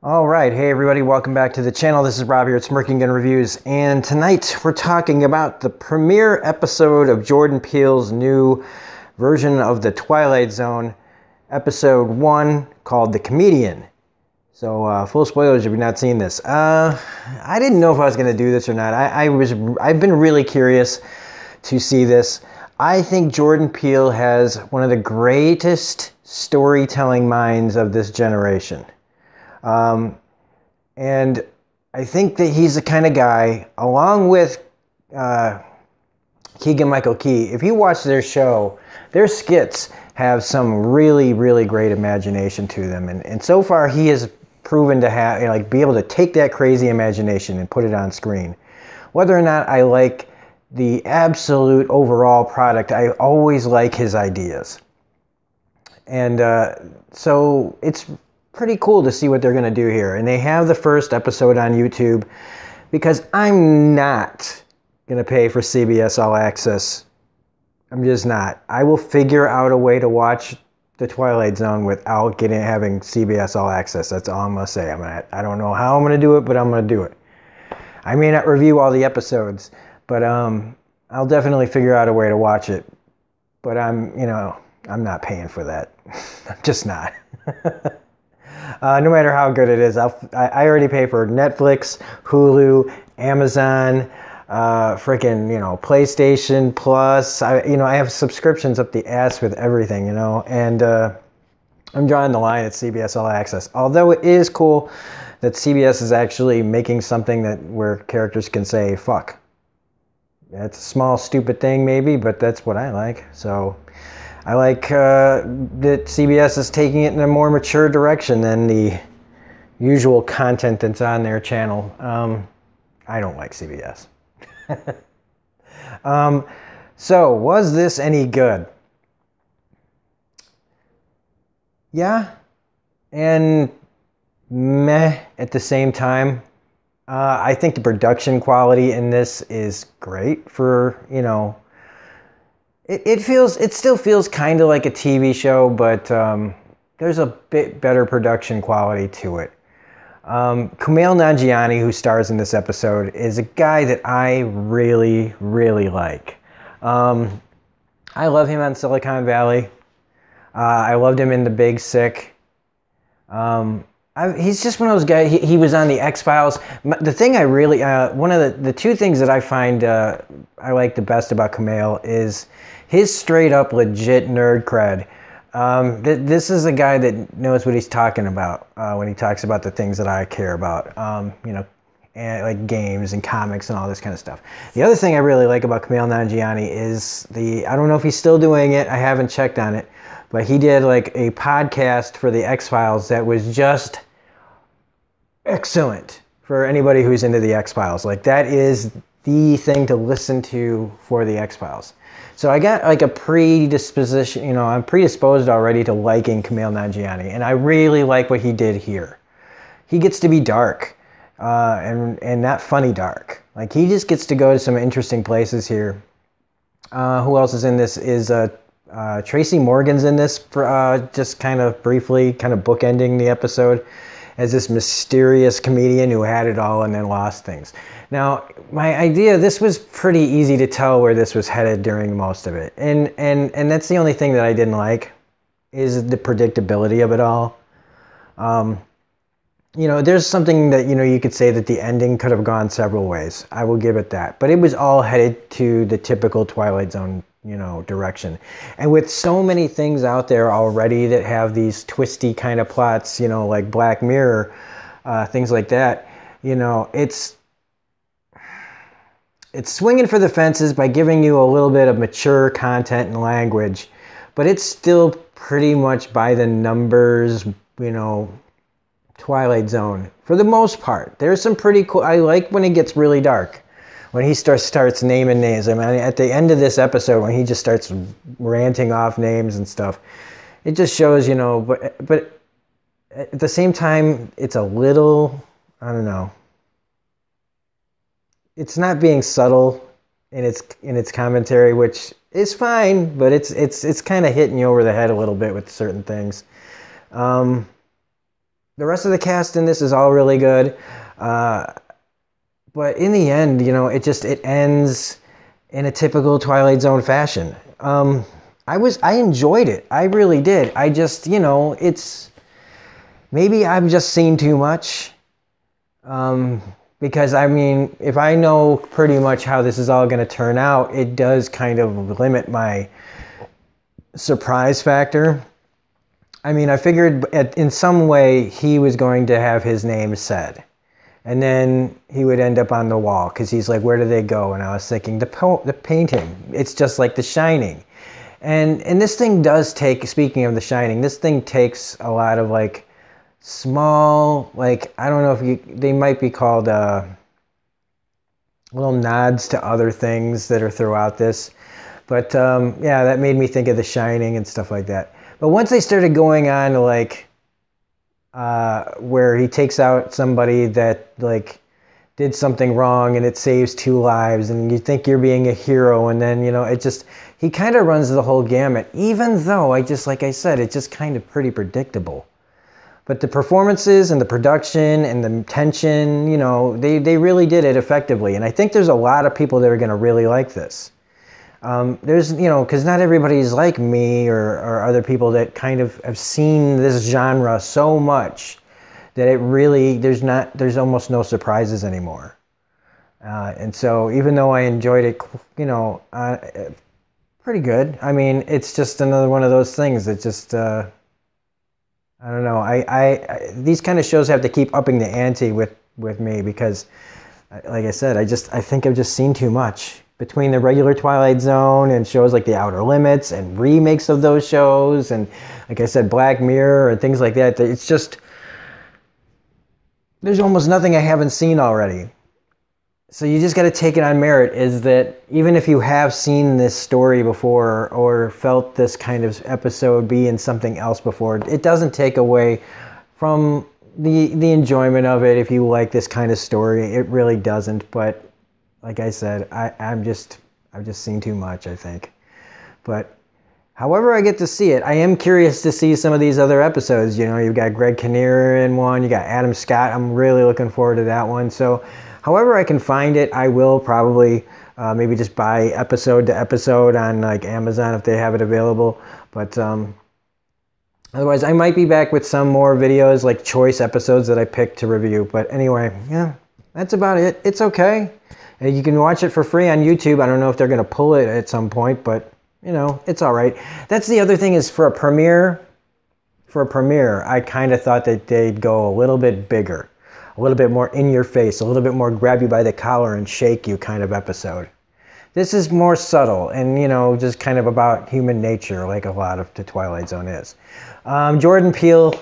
All right, hey everybody, welcome back to the channel. This is Rob here at Smirking Gun Reviews, and tonight we're talking about the premiere episode of Jordan Peele's new version of The Twilight Zone, episode 1, called The Comedian. So, full spoilers if you've not seen this. I didn't know if I was going to do this or not. I've been really curious to see this. I think Jordan Peele has one of the greatest storytelling minds of this generation. And I think that he's the kind of guy, along with Keegan-Michael Key, if you watch their show, their skits have some really, really great imagination to them. And so far, he has proven to have, be able to take that crazy imagination and put it on screen. Whether or not I like the absolute overall product, I always like his ideas. And so it's pretty cool to see what they're going to do here. And they have the first episode on YouTube because I'm not going to pay for CBS All Access. I'm just not. I will figure out a way to watch The Twilight Zone without having CBS All Access. That's all I'm going to say. I don't know how I'm going to do it, but I'm going to do it. I may not review all the episodes, but I'll definitely figure out a way to watch it. But I'm not paying for that. I'm just not. No matter how good it is, I already pay for Netflix, Hulu, Amazon, PlayStation Plus. I have subscriptions up the ass with everything, and I'm drawing the line at CBS All Access. Although it is cool that CBS is actually making something where characters can say fuck. It's a small, stupid thing maybe, but that's what I like. So I like that CBS is taking it in a more mature direction than the usual content that's on their channel. I don't like CBS. So, was this any good? Yeah, and meh at the same time. I think the production quality in this is great for, It still feels kind of like a TV show, but there's a bit better production quality to it. Kumail Nanjiani, who stars in this episode, is a guy that I really, really like. I love him on Silicon Valley. I loved him in The Big Sick. He's just one of those guys. He was on the X-Files. The thing I really, one of the two things that I find I like the best about Kumail is his straight up legit nerd cred. This is a guy that knows what he's talking about when he talks about the things that I care about, and like games and comics and all this kind of stuff. The other thing I really like about Kumail Nanjiani is I don't know if he's still doing it. I haven't checked on it, but he did like a podcast for the X-Files that was just excellent for anybody who's into the X-Files. Like, that is the thing to listen to for the X-Files. So I got like a predisposition, I'm predisposed already to liking Kumail Nanjiani, and I really like what he did here. He gets to be dark, and not funny dark. Like, he just gets to go to some interesting places here. Who else is in this? Is Tracy Morgan's in this, just kind of briefly, kind of bookending the episode as this mysterious comedian who had it all and then lost things. Now, my idea, this was pretty easy to tell where this was headed during most of it. And that's the only thing that I didn't like, is the predictability of it all. There's something that, you could say that the ending could have gone several ways. I will give it that. But it was all headed to the typical Twilight Zone direction. And with so many things out there already that have these twisty kind of plots, like Black Mirror, things like that, it's swinging for the fences by giving you a little bit of mature content and language, but it's still pretty much by the numbers, Twilight Zone for the most part. There's some pretty cool, I like when it gets really dark. When he starts naming names. At the end of this episode, when he just starts ranting off names and stuff, it just shows, but at the same time, it's a little, I don't know. It's not being subtle in its commentary, which is fine, but it's kind of hitting you over the head a little bit with certain things. the rest of the cast in this is all really good. But in the end, you know, it ends in a typical Twilight Zone fashion. I enjoyed it. I really did. I just, you know, maybe I've just seen too much. Because, I mean, if I know pretty much how this is all going to turn out, it does kind of limit my surprise factor. I mean, I figured in some way he was going to have his name said. And then he would end up on the wall because he's like, where do they go? And I was thinking, the painting. It's just like The Shining. And this thing does take, speaking of The Shining, this thing takes a lot of like small, like, I don't know if they might be called little nods to other things that are throughout this. But yeah, that made me think of The Shining and stuff like that. But once they started going on to like, where he takes out somebody that like did something wrong and it saves 2 lives and you think you're being a hero, and then, you know, he kind of runs the whole gamut, even though like I said, it's just kind of pretty predictable. But the performances and the production and the tension, you know, they really did it effectively. And I think there's a lot of people that are going to really like this. There's, you know, because not everybody's like me or other people that kind of have seen this genre so much that it really, there's almost no surprises anymore. And so even though I enjoyed it, you know, pretty good. I mean, it's just another one of those things that just, I don't know. I these kind of shows have to keep upping the ante with me because, like I said, I think I've just seen too much. Between the regular Twilight Zone and shows like The Outer Limits and remakes of those shows and, like I said, Black Mirror and things like that, it's just, there's almost nothing I haven't seen already. So you just got to take it on merit, is that even if you have seen this story before or felt this kind of episode be in something else before, it doesn't take away from the enjoyment of it if you like this kind of story. It really doesn't, but like I said, I've just seen too much, I think. But however I get to see it, I am curious to see some of these other episodes. You know, you've got Greg Kinnear in one, you got Adam Scott. I'm really looking forward to that one. So however I can find it, I will probably maybe just buy episode to episode on like Amazon if they have it available. But otherwise, I might be back with some more videos, like choice episodes that I picked to review. But anyway, yeah, that's about it. It's okay. You can watch it for free on YouTube. I don't know if they're going to pull it at some point, but, you know, it's all right. That's the other thing, is for a premiere, I kind of thought that they'd go a little bit bigger, a little bit more in your face, a little bit more grab you by the collar and shake you kind of episode. This is more subtle and, you know, just kind of about human nature, like a lot of the Twilight Zone is. Jordan Peele,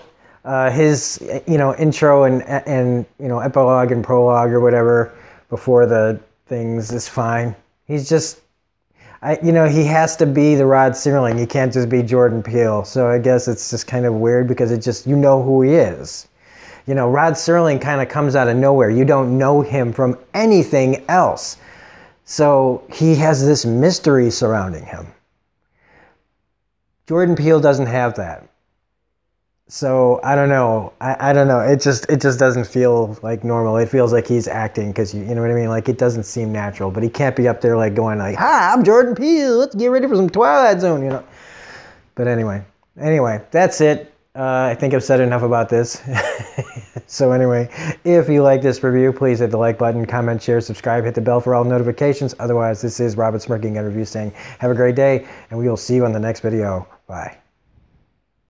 his, you know, intro and, you know, epilogue and prologue or whatever before the things is fine. He's just, you know, he has to be the Rod Serling. He can't just be Jordan Peele. So I guess it's just kind of weird because it just, you know who he is. You know, Rod Serling kind of comes out of nowhere. You don't know him from anything else. So he has this mystery surrounding him. Jordan Peele doesn't have that. So I don't know. I don't know. It just doesn't feel like normal. It feels like he's acting because you know what I mean. Like it doesn't seem natural. But he can't be up there like going like, "Hi, I'm Jordan Peele. Let's get ready for some Twilight Zone," you know. But anyway, that's it. I think I've said enough about this. So anyway, if you like this review, please hit the like button, comment, share, subscribe, hit the bell for all notifications. Otherwise, this is Robert Smirking at Review saying, have a great day, and we will see you on the next video. Bye.